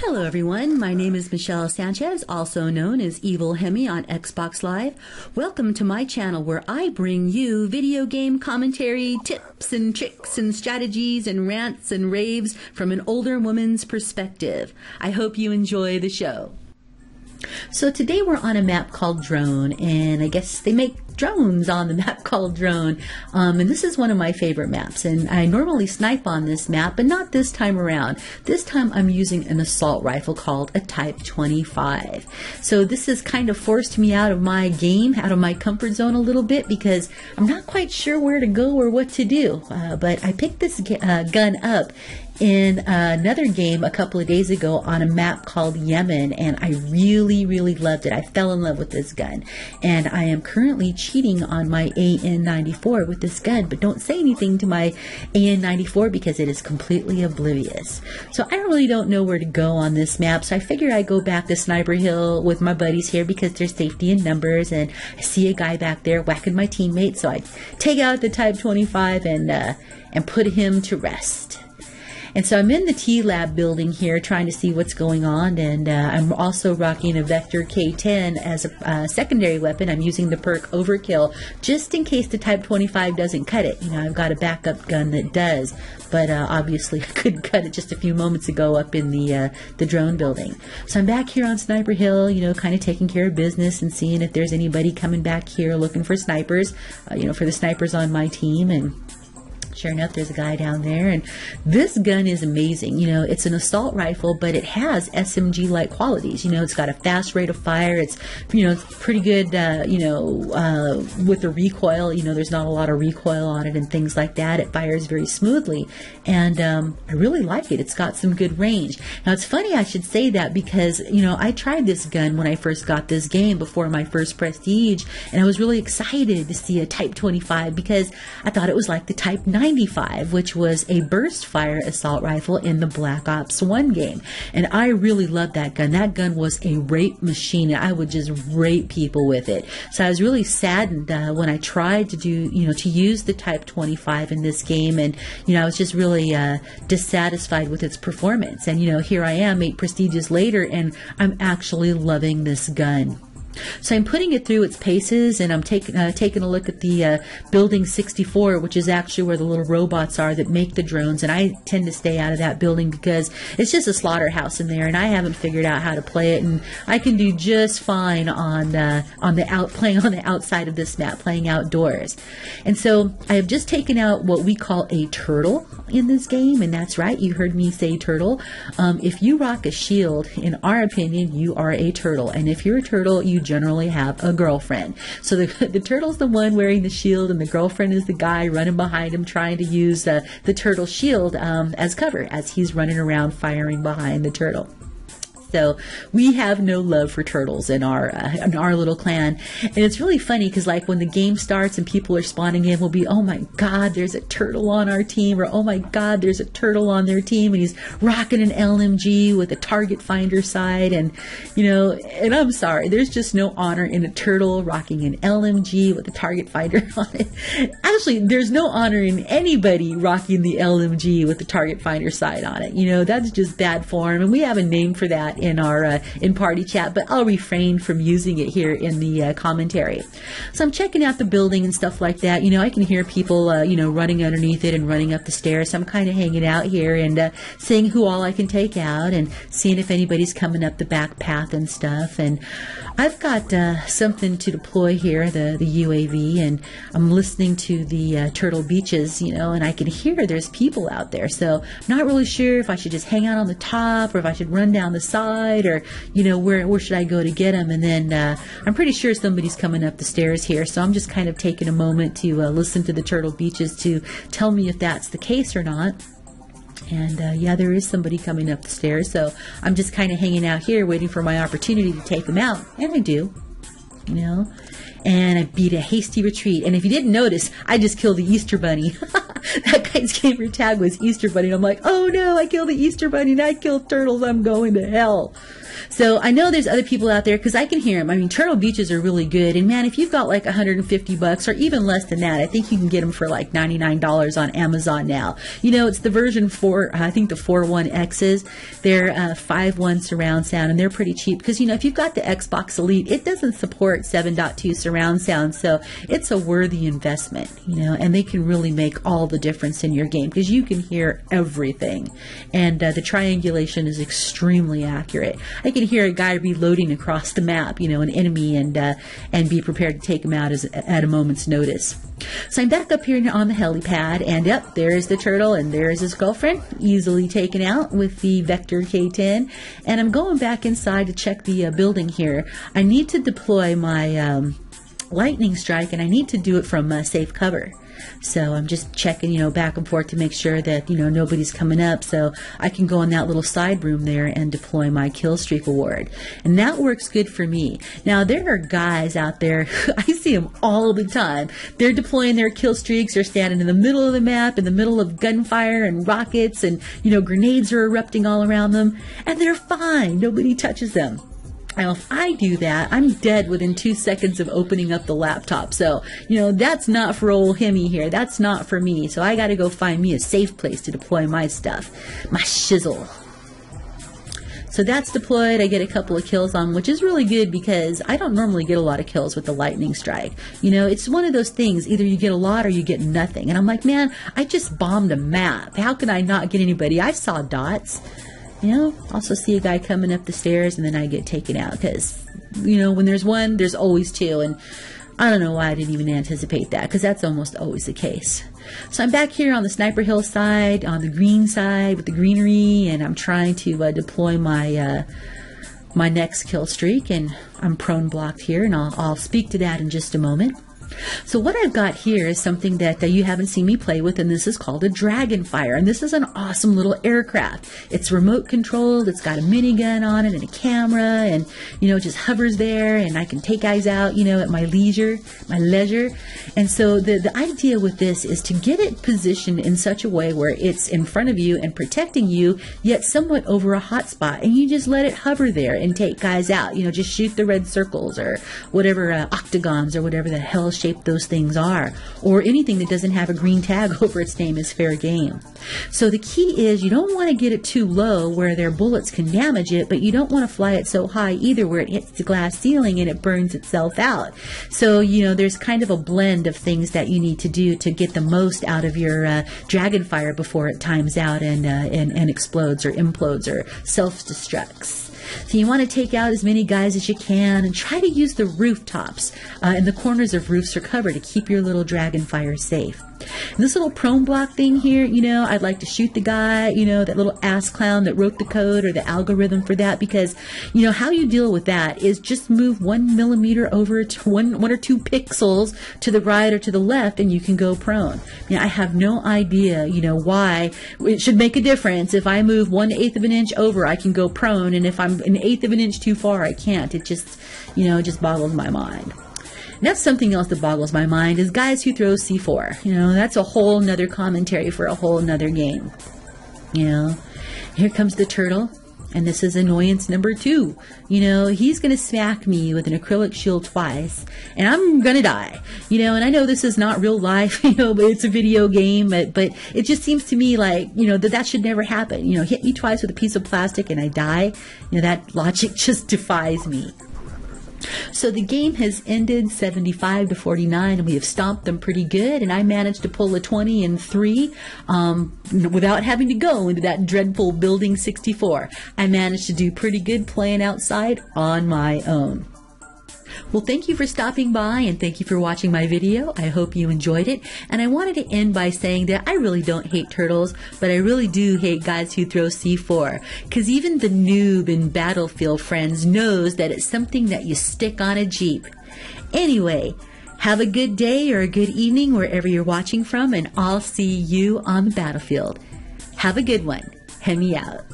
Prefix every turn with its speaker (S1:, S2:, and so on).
S1: Hello everyone, my name is Michelle Sanchez, also known as EVILxHEMI on Xbox Live. Welcome to my channel where I bring you video game commentary, tips and tricks and strategies and rants and raves from an older woman's perspective. I hope you enjoy the show. So today we're on a map called Drone, and I guess they make drones on the map called Drone, and this is one of my favorite maps, and I normally snipe on this map, but not this time around. This time I'm using an assault rifle called a Type 25. So this has kind of forced me out of my game, out of my comfort zone a little bit, because I'm not quite sure where to go or what to do, but I picked this gun up in another game a couple of days ago on a map called Yemen, and I really loved it. I fell in love with this gun, and I am currently cheating on my AN94 with this gun, but don't say anything to my AN94 because it is completely oblivious. So I really don't know where to go on this map, so I figured I'd go back to Sniper Hill with my buddies here because there's safety in numbers, and I see a guy back there whacking my teammate, so I take out the Type 25 and put him to rest. And so I'm in the T-Lab building here trying to see what's going on, and I'm also rocking a Vector K10 as a secondary weapon. I'm using the perk Overkill just in case the Type 25 doesn't cut it. You know, I've got a backup gun that does, but obviously I couldn't cut it just a few moments ago up in the drone building. So I'm back here on Sniper Hill, you know, kind of taking care of business and seeing if there's anybody coming back here looking for snipers, you know, for the snipers on my team. And sure enough, there's a guy down there, and this gun is amazing. You know, it's an assault rifle, but it has SMG-like qualities. You know, it's got a fast rate of fire. It's, you know, it's pretty good, you know, with the recoil. You know, there's not a lot of recoil on it and things like that. It fires very smoothly, and I really like it. It's got some good range. Now, it's funny I should say that because, you know, I tried this gun when I first got this game before my first Prestige, and I was really excited to see a Type 25 because I thought it was like the Type 95, which was a burst fire assault rifle in the Black Ops 1 game. And I really loved that gun. That gun was a rape machine. I would just rape people with it. So I was really saddened when I tried to do, you know, to use the Type 25 in this game, and, you know, I was just really dissatisfied with its performance. And, you know, here I am 8 prestiges later, and I'm actually loving this gun. So I'm putting it through its paces, and I'm taking a look at the building 64, which is actually where the little robots are that make the drones, and I tend to stay out of that building because it's just a slaughterhouse in there, and I haven't figured out how to play it, and I can do just fine playing on the outside of this map, playing outdoors. And so I have just taken out what we call a turtle in this game, and that's right, you heard me say turtle. If you rock a shield, in our opinion, you are a turtle, and if you're a turtle, you generally have a girlfriend. So the turtle's the one wearing the shield, and the girlfriend is the guy running behind him trying to use the turtle shield as cover as he's running around firing behind the turtle. So we have no love for turtles in our little clan, and it's really funny because, like, when the game starts and people are spawning in, we'll be, oh my God, there's a turtle on our team, or oh my God, there's a turtle on their team, and he's rocking an LMG with a target finder sight, and, you know, and I'm sorry, there's just no honor in a turtle rocking an LMG with a target finder on it. Actually, there's no honor in anybody rocking the LMG with the target finder sight on it. You know, that's just bad form, and we have a name for that in our in party chat, but I'll refrain from using it here in the commentary. So I'm checking out the building and stuff like that. You know, I can hear people you know, running underneath it and running up the stairs. So I'm kind of hanging out here and seeing who all I can take out and seeing if anybody's coming up the back path and stuff. And I've got something to deploy here, the UAV, and I'm listening to the Turtle Beaches, you know, and I can hear there's people out there. So I'm not really sure if I should just hang out on the top or if I should run down the side, or, you know, where should I go to get them. And then I'm pretty sure somebody's coming up the stairs here, so I'm just kind of taking a moment to listen to the Turtle Beaches to tell me if that's the case or not. And yeah, there is somebody coming up the stairs, so I'm just kind of hanging out here waiting for my opportunity to take them out, and I do, you know. And I beat a hasty retreat. And if you didn't notice, I just killed the Easter Bunny. That guy's gamer tag was Easter Bunny. And I'm like, oh no, I killed the Easter Bunny and I killed turtles. I'm going to hell. So I know there's other people out there, because I can hear them. I mean, turtle beaches are really good. And man, if you've got like $150 or even less than that, I think you can get them for like $99 on Amazon now. You know, it's the version 4, I think the 4.1Xs. They're 5.1 surround sound, and they're pretty cheap because, you know, if you've got the Xbox Elite, it doesn't support 7.2 surround sound. So it's a worthy investment, you know, and they can really make all the difference in your game because you can hear everything. And the triangulation is extremely accurate. I can hear a guy reloading across the map, you know, an enemy, and be prepared to take him out at a moment's notice. So I'm back up here on the helipad, and yep, there's the turtle, and there's his girlfriend, easily taken out with the Vector K10. And I'm going back inside to check the building here. I need to deploy my lightning strike, and I need to do it from safe cover. So I'm just checking, you know, back and forth to make sure that, you know, nobody's coming up, so I can go in that little side room there and deploy my kill streak award. And that works good for me. Now, there are guys out there, I see them all the time. They're deploying their kill streaks. They're standing in the middle of the map, in the middle of gunfire and rockets, and, you know, grenades are erupting all around them, and they're fine. Nobody touches them. Now, if I do that, I'm dead within 2 seconds of opening up the laptop. So, you know, that's not for old Hemi here. That's not for me. So I got to go find me a safe place to deploy my stuff, my shizzle. So that's deployed. I get a couple of kills on, which is really good because I don't normally get a lot of kills with the lightning strike. You know, it's one of those things. Either you get a lot or you get nothing. And I'm like, man, I just bombed a map. How can I not get anybody? I saw dots. You know, also see a guy coming up the stairs, and then I get taken out because, you know, when there's one, there's always two. And I don't know why I didn't even anticipate that, because that's almost always the case. So I'm back here on the Sniper Hill side, on the green side with the greenery, and I'm trying to deploy my my next kill streak, and I'm prone blocked here, and I'll speak to that in just a moment. So what I've got here is something that you haven't seen me play with, and this is called a Dragonfire, and this is an awesome little aircraft. It's remote controlled, it's got a minigun on it and a camera, and, you know, it just hovers there, and I can take guys out, you know, at my leisure. And so the idea with this is to get it positioned in such a way where it's in front of you and protecting you, yet somewhat over a hot spot, and you just let it hover there and take guys out. You know, just shoot the red circles or whatever, octagons or whatever the hell shape those things are, or anything that doesn't have a green tag over its name is fair game. So the key is you don't want to get it too low where their bullets can damage it, but you don't want to fly it so high either where it hits the glass ceiling and it burns itself out. So, you know, there's kind of a blend of things that you need to do to get the most out of your Dragonfire before it times out and explodes or implodes or self-destructs. So you want to take out as many guys as you can and try to use the rooftops and the corners of roofs for cover to keep your little Dragonfire safe. And this little prone block thing here, you know, I'd like to shoot the guy, you know, that little ass clown that wrote the code or the algorithm for that, because, you know, how you deal with that is just move 1 millimeter over to one or two pixels to the right or to the left, and you can go prone. You know, I have no idea, you know, why it should make a difference. If I move 1/8 of an inch over, I can go prone, and if I'm 1/8 of an inch too far, I can't. It just, you know, it just boggles my mind. And that's something else that boggles my mind is guys who throw C4. You know, that's a whole nother commentary for a whole nother game. You know, here comes the turtle, and this is annoyance number 2. You know, he's going to smack me with an acrylic shield twice, and I'm going to die. You know, and I know this is not real life, you know, but it's a video game, but it just seems to me like, you know, that should never happen. You know, hit me twice with a piece of plastic and I die. You know, that logic just defies me. So the game has ended 75-49, and we have stomped them pretty good, and I managed to pull a 20 and 3 without having to go into that dreadful building 64. I managed to do pretty good playing outside on my own. Well, thank you for stopping by, and thank you for watching my video. I hope you enjoyed it. And I wanted to end by saying that I really don't hate turtles, but I really do hate guys who throw C4. Because even the noob in Battlefield Friends knows that it's something that you stick on a Jeep. Anyway, have a good day or a good evening wherever you're watching from, and I'll see you on the battlefield. Have a good one. Hemi out.